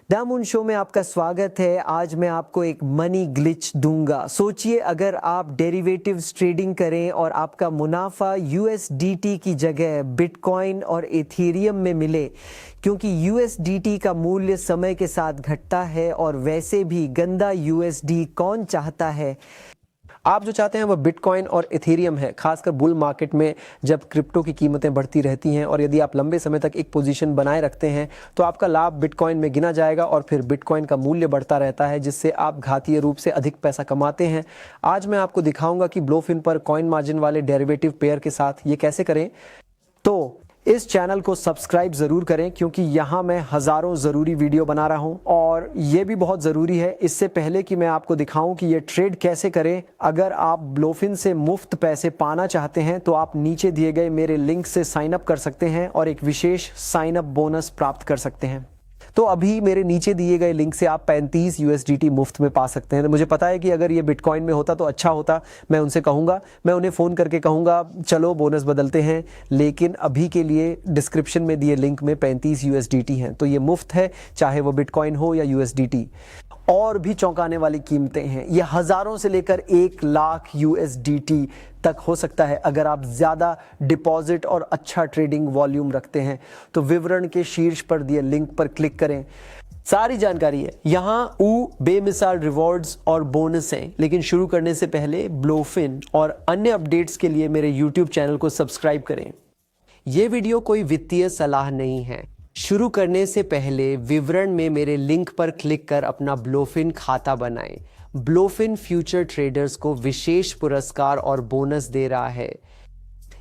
The moon show में आपका स्वागत है। आज मैं आपको एक मनी ग्लिच दूंगा। सोचिए अगर आप डेरिवेटिव्स ट्रेडिंग करें और आपका मुनाफा यूएसडीटी की जगह बिटकॉइन और इथेरियम में मिले, क्योंकि यूएसडीटी का मूल्य समय के साथ घटता है और वैसे भी गंदा यूएसडी कौन चाहता है। आप जो चाहते हैं वो बिटकॉइन और इथेरियम है, खासकर बुल मार्केट में जब क्रिप्टो की कीमतें बढ़ती रहती हैं और यदि आप लंबे समय तक एक पोजीशन बनाए रखते हैं तो आपका लाभ बिटकॉइन में गिना जाएगा और फिर बिटकॉइन का मूल्य बढ़ता रहता है, जिससे आप घातीय रूप से अधिक पैसा कमाते हैं। आज मैं आपको दिखाऊंगा कि ब्लोफिन पर कॉइन मार्जिन वाले डेरिवेटिव पेयर के साथ ये कैसे करें। तो इस चैनल को सब्सक्राइब ज़रूर करें, क्योंकि यहाँ मैं हज़ारों ज़रूरी वीडियो बना रहा हूँ और ये भी बहुत ज़रूरी है। इससे पहले कि मैं आपको दिखाऊं कि ये ट्रेड कैसे करें, अगर आप ब्लोफिन से मुफ्त पैसे पाना चाहते हैं तो आप नीचे दिए गए मेरे लिंक से साइन अप कर सकते हैं और एक विशेष साइन अप बोनस प्राप्त कर सकते हैं। तो अभी मेरे नीचे दिए गए लिंक से आप 35 यूएसडीटी मुफ्त में पा सकते हैं। तो मुझे पता है कि अगर ये बिटकॉइन में होता तो अच्छा होता, मैं उनसे कहूँगा, मैं उन्हें फ़ोन करके कहूँगा चलो बोनस बदलते हैं, लेकिन अभी के लिए डिस्क्रिप्शन में दिए लिंक में 35 यूएसडीटी हैं, तो ये मुफ्त है, चाहे वो बिटकॉइन हो या यूएसडीटी। और भी चौंकाने वाली कीमतें हैं, ये हज़ारों से लेकर 1 लाख यूएसडीटी तक हो सकता है अगर आप ज़्यादा डिपॉजिट और अच्छा ट्रेडिंग वॉल्यूम रखते हैं। तो विवरण के शीर्ष पर दिए लिंक पर क्लिक करें, सारी जानकारी है। यहाँ बेमिसाल रिवॉर्ड्स और बोनस हैं। लेकिन शुरू करने से पहले ब्लोफिन और अन्य अपडेट्स के लिए मेरे यूट्यूब चैनल को सब्सक्राइब करें। ये वीडियो कोई वित्तीय सलाह नहीं है। शुरू करने से पहले विवरण में मेरे लिंक पर क्लिक कर अपना ब्लोफिन खाता बनाएं। ब्लोफिन फ्यूचर ट्रेडर्स को विशेष पुरस्कार और बोनस दे रहा है।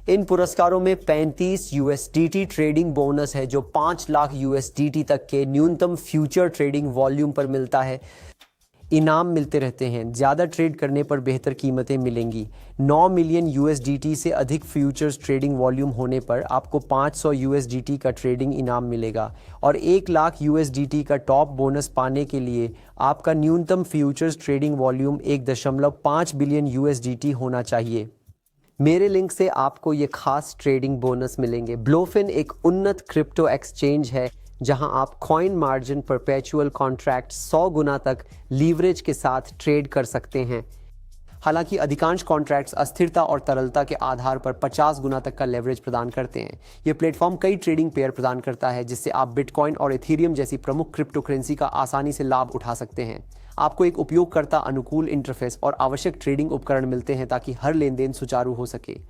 इन पुरस्कारों में 35 यूएसडीटी ट्रेडिंग बोनस है, जो 5 लाख यूएसडीटी तक के न्यूनतम फ्यूचर ट्रेडिंग वॉल्यूम पर मिलता है। इनाम मिलते रहते हैं, ज़्यादा ट्रेड करने पर बेहतर कीमतें मिलेंगी। 9 मिलियन यूएसडीटी से अधिक फ्यूचर्स ट्रेडिंग वॉल्यूम होने पर आपको 500 यूएसडीटी का ट्रेडिंग इनाम मिलेगा और 1 लाख यूएसडीटी का टॉप बोनस पाने के लिए आपका न्यूनतम futures trading volume 1.5 billion USDT होना चाहिए। मेरे लिंक से आपको ये खास ट्रेडिंग बोनस मिलेंगे। ब्लोफिन एक उन्नत क्रिप्टो एक्सचेंज है जहां आप कॉइन मार्जिन परपेचुअल कॉन्ट्रैक्ट 100 गुना तक लीवरेज के साथ ट्रेड कर सकते हैं। हालांकि अधिकांश कॉन्ट्रैक्ट्स अस्थिरता और तरलता के आधार पर 50 गुना तक का लेवरेज प्रदान करते हैं। ये प्लेटफॉर्म कई ट्रेडिंग पेयर प्रदान करता है, जिससे आप बिटकॉइन और इथेरियम जैसी प्रमुख क्रिप्टो करेंसी का आसानी से लाभ उठा सकते हैं। आपको एक उपयोगकर्ता अनुकूल इंटरफेस और आवश्यक ट्रेडिंग उपकरण मिलते हैं ताकि हर लेनदेन सुचारू हो सके।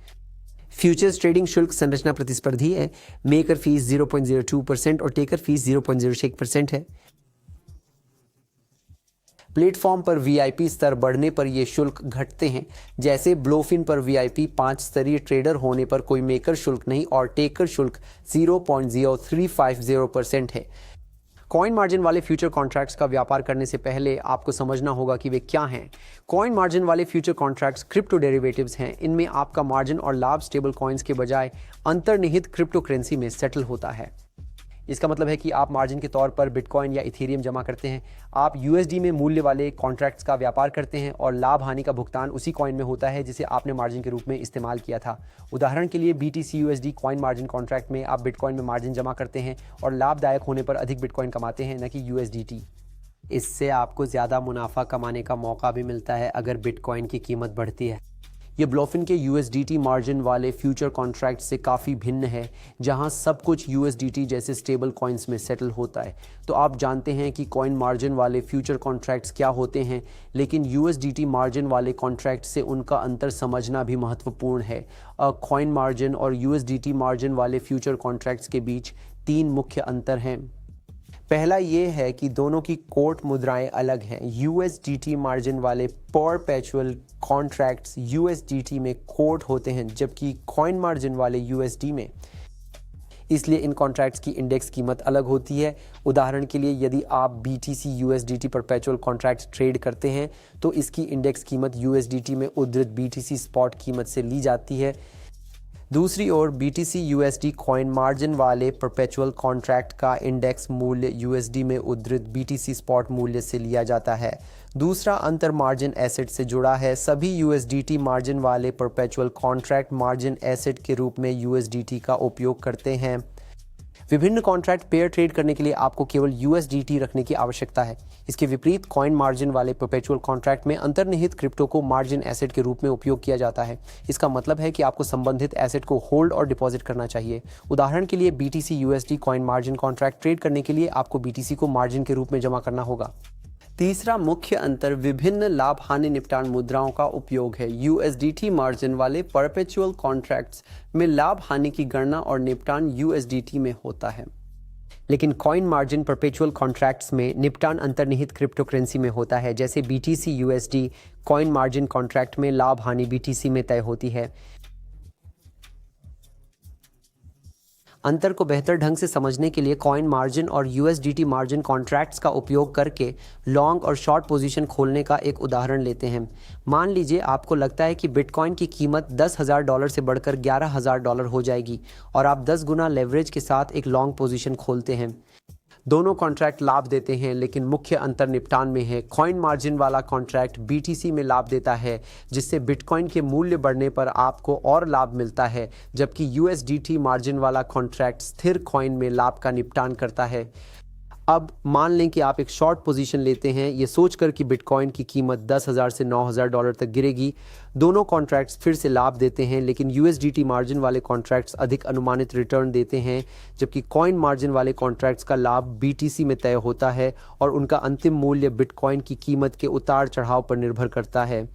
फ्यूचर्स ट्रेडिंग शुल्क संरचना प्रतिस्पर्धी है। मेकर फीस 0.02% और टेकर फीस 0.06% है। प्लेटफॉर्म पर वीआईपी स्तर बढ़ने पर ये शुल्क घटते हैं। जैसे ब्लोफिन पर वीआईपी 5 स्तरीय ट्रेडर होने पर कोई मेकर शुल्क नहीं और टेकर शुल्क 0.0350% है। कॉइन मार्जिन वाले फ्यूचर कॉन्ट्रैक्ट्स का व्यापार करने से पहले आपको समझना होगा कि वे क्या हैं। कॉइन मार्जिन वाले फ्यूचर कॉन्ट्रैक्ट्स क्रिप्टो डेरिवेटिव्स हैं। इनमें आपका मार्जिन और लाभ स्टेबल कॉइन्स के बजाय अंतर्निहित क्रिप्टो करेंसी में सेटल होता है। इसका मतलब है कि आप मार्जिन के तौर पर बिटकॉइन या इथेरियम जमा करते हैं, आप यूएसडी में मूल्य वाले कॉन्ट्रैक्ट्स का व्यापार करते हैं और लाभ हानि का भुगतान उसी कॉइन में होता है जिसे आपने मार्जिन के रूप में इस्तेमाल किया था। उदाहरण के लिए BTC USD coin margin contract में आप बिटकॉइन में मार्जिन जमा करते हैं और लाभदायक होने पर अधिक बिटकॉइन कमाते हैं, न कि USDT। इससे आपको ज़्यादा मुनाफा कमाने का मौका भी मिलता है अगर बिटकॉइन की कीमत बढ़ती है। ये ब्लोफिन के USDT मार्जिन वाले फ्यूचर कॉन्ट्रैक्ट से काफ़ी भिन्न है, जहां सब कुछ USDT जैसे स्टेबल कॉइन्स में सेटल होता है। तो आप जानते हैं कि कॉइन मार्जिन वाले फ्यूचर कॉन्ट्रैक्ट्स क्या होते हैं, लेकिन USDT मार्जिन वाले कॉन्ट्रैक्ट से उनका अंतर समझना भी महत्वपूर्ण है। कॉइन मार्जिन और USDT मार्जिन वाले फ्यूचर कॉन्ट्रैक्ट्स के बीच 3 मुख्य अंतर हैं। पहला ये है कि दोनों की कोट मुद्राएं अलग हैं। USDT मार्जिन वाले परपेचुअल कॉन्ट्रैक्ट्स USDT में कोट होते हैं, जबकि कॉइन मार्जिन वाले USD में। इसलिए इन कॉन्ट्रैक्ट्स की इंडेक्स कीमत अलग होती है। उदाहरण के लिए यदि आप BTC USDT perpetual contracts trade करते हैं तो इसकी इंडेक्स कीमत USDT में उद्धृत BTC स्पॉट कीमत से ली जाती है। दूसरी ओर BTC USD कॉइन मार्जिन वाले परपेचुअल कॉन्ट्रैक्ट का इंडेक्स मूल्य USD में उद्धृत BTC स्पॉट मूल्य से लिया जाता है। दूसरा अंतर मार्जिन एसेट से जुड़ा है। सभी USDT मार्जिन वाले परपेचुअल कॉन्ट्रैक्ट मार्जिन एसेट के रूप में USDT का उपयोग करते हैं। विभिन्न कॉन्ट्रैक्ट पेयर ट्रेड करने के लिए आपको केवल USDT रखने की आवश्यकता है। इसके विपरीत कॉइन मार्जिन वाले परपेचुअल कॉन्ट्रैक्ट में अंतर्निहित क्रिप्टो को मार्जिन एसेट के रूप में उपयोग किया जाता है। इसका मतलब है कि आपको संबंधित एसेट को होल्ड और डिपॉजिट करना चाहिए। उदाहरण के लिए BTC USD coin margin contract trade करने के लिए आपको BTC को मार्जिन के रूप में जमा करना होगा। तीसरा मुख्य अंतर विभिन्न लाभ हानि निपटान मुद्राओं का उपयोग है। USDT मार्जिन वाले परपेचुअल कॉन्ट्रैक्ट्स में लाभ हानि की गणना और निपटान USDT में होता है, लेकिन कॉइन मार्जिन परपेचुअल कॉन्ट्रैक्ट्स में निपटान अंतर्निहित क्रिप्टो करेंसी में होता है। जैसे BTC USD coin margin contract में लाभ हानि BTC में तय होती है। अंतर को बेहतर ढंग से समझने के लिए कॉइन मार्जिन और USDT मार्जिन कॉन्ट्रैक्ट्स का उपयोग करके लॉन्ग और शॉर्ट पोजीशन खोलने का एक उदाहरण लेते हैं। मान लीजिए आपको लगता है कि बिटकॉइन की कीमत $10,000 से बढ़कर $11,000 हो जाएगी और आप 10 गुना लेवरेज के साथ एक लॉन्ग पोजीशन खोलते हैं। दोनों कॉन्ट्रैक्ट लाभ देते हैं, लेकिन मुख्य अंतर निपटान में है। कॉइन मार्जिन वाला कॉन्ट्रैक्ट BTC में लाभ देता है, जिससे बिटकॉइन के मूल्य बढ़ने पर आपको और लाभ मिलता है, जबकि USDT मार्जिन वाला कॉन्ट्रैक्ट स्थिर कॉइन में लाभ का निपटान करता है। अब मान लें कि आप एक शॉर्ट पोजीशन लेते हैं, ये सोचकर कि बिटकॉइन की कीमत $10,000 से $9,000 तक गिरेगी। दोनों कॉन्ट्रैक्ट्स फिर से लाभ देते हैं, लेकिन USDT मार्जिन वाले कॉन्ट्रैक्ट्स अधिक अनुमानित रिटर्न देते हैं, जबकि कॉइन मार्जिन वाले कॉन्ट्रैक्ट्स का लाभ BTC में तय होता है और उनका अंतिम मूल्य बिटकॉइन की कीमत के उतार चढ़ाव पर निर्भर करता है।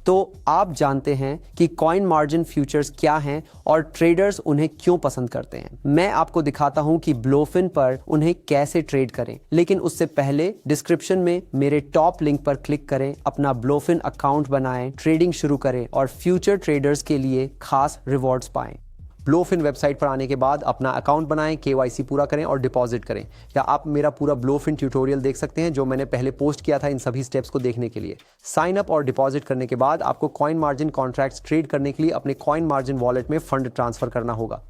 तो आप जानते हैं कि कॉइन मार्जिन फ्यूचर्स क्या हैं और ट्रेडर्स उन्हें क्यों पसंद करते हैं। मैं आपको दिखाता हूं कि ब्लोफिन पर उन्हें कैसे ट्रेड करें, लेकिन उससे पहले डिस्क्रिप्शन में मेरे टॉप लिंक पर क्लिक करें, अपना ब्लोफिन अकाउंट बनाएं, ट्रेडिंग शुरू करें और फ्यूचर ट्रेडर्स के लिए खास रिवॉर्ड्स पाएं। ब्लोफिन वेबसाइट पर आने के बाद अपना अकाउंट बनाएं, KYC पूरा करें और डिपॉजिट करें। या आप मेरा पूरा ब्लोफिन ट्यूटोरियल देख सकते हैं जो मैंने पहले पोस्ट किया था इन सभी स्टेप्स को देखने के लिए। साइन अप और डिपॉजिट करने के बाद आपको कॉइन मार्जिन कॉन्ट्रैक्ट्स ट्रेड करने के लिए अपने कॉइन मार्जिन वॉलेट में फंड ट्रांसफर करना होगा,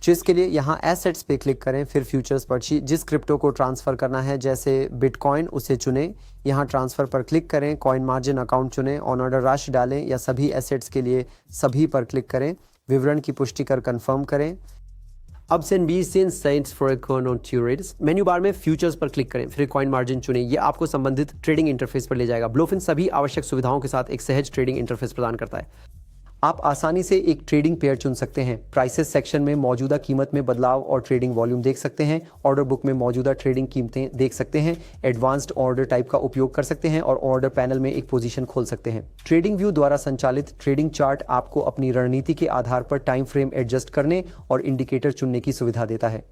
जिसके लिए यहाँ एसेट्स पे क्लिक करें, फिर फ्यूचर्स पर जिस क्रिप्टो को ट्रांसफ़र करना है जैसे बिटकॉइन उसे चुनें, यहाँ ट्रांसफ़र पर क्लिक करें, कॉइन मार्जिन अकाउंट चुनें, ऑन ऑर्डर राशि डालें या सभी एसेट्स के लिए सभी पर क्लिक करें, विवरण की पुष्टि कर कंफर्म करें। अब मेन्यू बार में फ्यूचर्स पर क्लिक करें, फिर कॉइन मार्जिन चुनें। ये आपको संबंधित ट्रेडिंग इंटरफेस पर ले जाएगा। ब्लोफिन सभी आवश्यक सुविधाओं के साथ एक सहज ट्रेडिंग इंटरफेस प्रदान करता है। आप आसानी से एक ट्रेडिंग पेयर चुन सकते हैं। प्राइसेस सेक्शन में मौजूदा कीमत में बदलाव और ट्रेडिंग वॉल्यूम देख सकते हैं। ऑर्डर बुक में मौजूदा ट्रेडिंग कीमतें देख सकते हैं। एडवांस्ड ऑर्डर टाइप का उपयोग कर सकते हैं और ऑर्डर पैनल में एक पोजीशन खोल सकते हैं। ट्रेडिंग व्यू द्वारा संचालित ट्रेडिंग चार्ट आपको अपनी रणनीति के आधार पर टाइम फ्रेम एडजस्ट करने और इंडिकेटर चुनने की सुविधा देता है।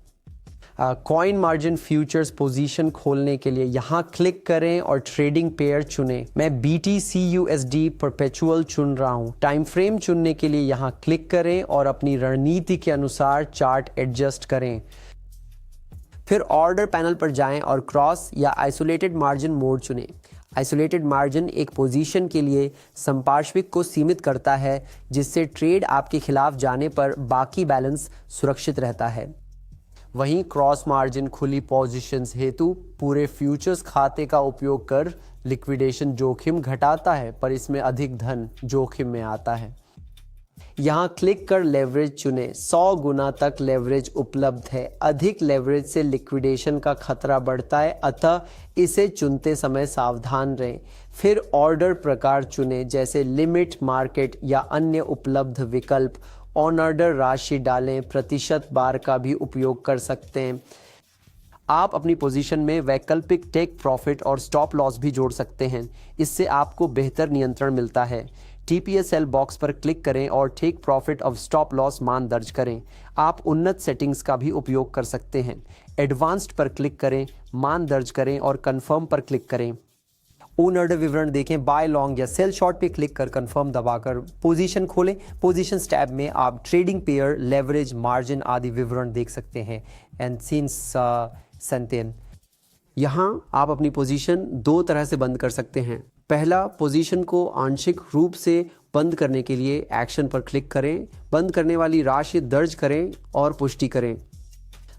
कॉइन मार्जिन फ्यूचर्स पोजीशन खोलने के लिए यहाँ क्लिक करें और ट्रेडिंग पेयर चुनें। मैं BTC USD परपेचुअल चुन रहा हूँ। टाइम फ्रेम चुनने के लिए यहाँ क्लिक करें और अपनी रणनीति के अनुसार चार्ट एडजस्ट करें। फिर ऑर्डर पैनल पर जाएं और क्रॉस या आइसोलेटेड मार्जिन मोड चुनें। आइसोलेटेड मार्जिन एक पोजीशन के लिए संपार्श्विक को सीमित करता है, जिससे ट्रेड आपके खिलाफ जाने पर बाकी बैलेंस सुरक्षित रहता है। वहीं क्रॉस मार्जिन खुली पोजीशंस हेतु पूरे फ्यूचर्स खाते का उपयोग कर लिक्विडेशन जोखिम घटाता है, पर इसमें अधिक धन जोखिम में आता है। यहाँ क्लिक कर लेवरेज चुनें। 100 गुना तक लेवरेज उपलब्ध है। अधिक लेवरेज से लिक्विडेशन का खतरा बढ़ता है, अतः इसे चुनते समय सावधान रहें। फिर ऑर्डर प्रकार चुनें, जैसे लिमिट, मार्केट या अन्य उपलब्ध विकल्प। ऑन ऑर्डर राशि डालें, प्रतिशत बार का भी उपयोग कर सकते हैं। आप अपनी पोजीशन में वैकल्पिक टेक प्रॉफिट और स्टॉप लॉस भी जोड़ सकते हैं। इससे आपको बेहतर नियंत्रण मिलता है। TPSL बॉक्स पर क्लिक करें और टेक प्रॉफिट और स्टॉप लॉस मान दर्ज करें। आप उन्नत सेटिंग्स का भी उपयोग कर सकते हैं। एडवांस्ड पर क्लिक करें, मान दर्ज करें और कंफर्म पर क्लिक करें। ऑन ऑर्डर विवरण देखें। बाय लॉन्ग या सेल शॉर्ट पे क्लिक कर कंफर्म दबाकर पोजीशन खोलें। पोजीशंस टैब में आप ट्रेडिंग पेयर, लेवरेज, मार्जिन आदि विवरण देख सकते हैं। एंड सिंस सेंटेन यहाँ आप अपनी पोजीशन दो तरह से बंद कर सकते हैं। पहला, पोजीशन को आंशिक रूप से बंद करने के लिए एक्शन पर क्लिक करें, बंद करने वाली राशि दर्ज करें और पुष्टि करें।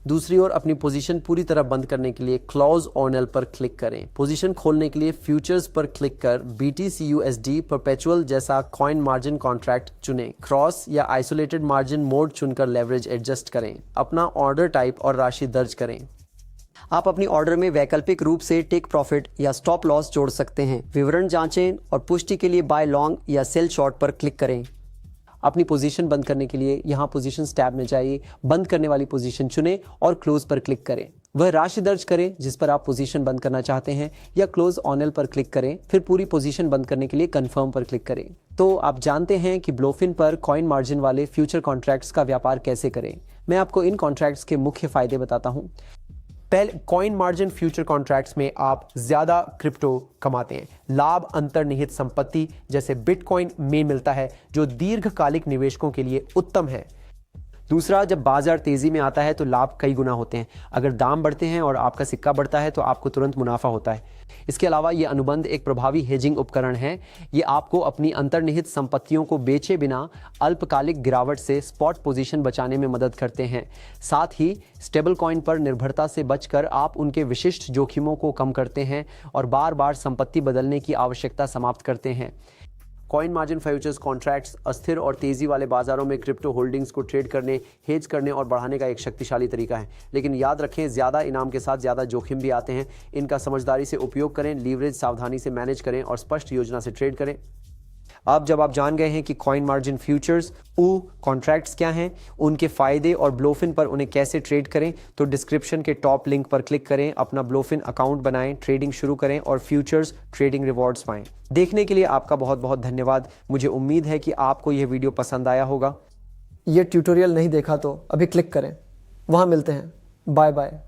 दूसरी ओर अपनी पोजीशन पूरी तरह बंद करने के लिए क्लोज ऑन एल पर क्लिक करें। पोजीशन खोलने के लिए फ्यूचर्स पर क्लिक कर BTCUSD परपेचुअल जैसा कॉइन मार्जिन कॉन्ट्रैक्ट चुनें। क्रॉस या आइसोलेटेड मार्जिन मोड चुनकर लेवरेज एडजस्ट करें। अपना ऑर्डर टाइप और राशि दर्ज करें। आप अपनी ऑर्डर में वैकल्पिक रूप से टेक प्रॉफिट या स्टॉप लॉस जोड़ सकते हैं। विवरण जांचें और पुष्टि के लिए बाय लॉन्ग या सेल शॉर्ट पर क्लिक करें। अपनी पोजीशन बंद करने के लिए यहाँ पोजीशंस टैब में जाइए, बंद करने वाली पोजीशन चुनें और क्लोज पर क्लिक करें। वह राशि दर्ज करें जिस पर आप पोजीशन बंद करना चाहते हैं या क्लोज ऑन एल पर क्लिक करें। फिर पूरी पोजीशन बंद करने के लिए कंफर्म पर क्लिक करें। तो आप जानते हैं कि ब्लोफिन पर कॉइन मार्जिन वाले फ्यूचर कॉन्ट्रैक्ट्स का व्यापार कैसे करें। मैं आपको इन कॉन्ट्रैक्ट्स के मुख्य फायदे बताता हूँ। पहले, कॉइन मार्जिन फ्यूचर कॉन्ट्रैक्ट्स में आप ज्यादा क्रिप्टो कमाते हैं। लाभ अंतर्निहित संपत्ति जैसे बिटकॉइन में मिलता है जो दीर्घकालिक निवेशकों के लिए उत्तम है। दूसरा, जब बाजार तेजी में आता है तो लाभ कई गुना होते हैं। अगर दाम बढ़ते हैं और आपका सिक्का बढ़ता है तो आपको तुरंत मुनाफा होता है। इसके अलावा ये अनुबंध एक प्रभावी हेजिंग उपकरण है। ये आपको अपनी अंतर्निहित संपत्तियों को बेचे बिना अल्पकालिक गिरावट से स्पॉट पोजीशन बचाने में मदद करते हैं। साथ ही स्टेबल कॉइन पर निर्भरता से बचकर आप उनके विशिष्ट जोखिमों को कम करते हैं और बार बार संपत्ति बदलने की आवश्यकता समाप्त करते हैं। कॉइन मार्जिन फ्यूचर्स कॉन्ट्रैक्ट्स अस्थिर और तेजी वाले बाजारों में क्रिप्टो होल्डिंग्स को ट्रेड करने, हेज करने और बढ़ाने का एक शक्तिशाली तरीका है। लेकिन याद रखें, ज़्यादा इनाम के साथ ज़्यादा जोखिम भी आते हैं। इनका समझदारी से उपयोग करें, लीवरेज सावधानी से मैनेज करें और स्पष्ट योजना से ट्रेड करें। अब जब आप जान गए हैं कि कॉइन मार्जिन फ्यूचर्स कॉन्ट्रैक्ट्स क्या हैं, उनके फ़ायदे और ब्लोफिन पर उन्हें कैसे ट्रेड करें, तो डिस्क्रिप्शन के टॉप लिंक पर क्लिक करें, अपना ब्लोफिन अकाउंट बनाएं, ट्रेडिंग शुरू करें और फ्यूचर्स ट्रेडिंग रिवॉर्ड्स पाएं। देखने के लिए आपका बहुत बहुत धन्यवाद। मुझे उम्मीद है कि आपको यह वीडियो पसंद आया होगा। ये ट्यूटोरियल नहीं देखा तो अभी क्लिक करें, वहाँ मिलते हैं। Bye bye.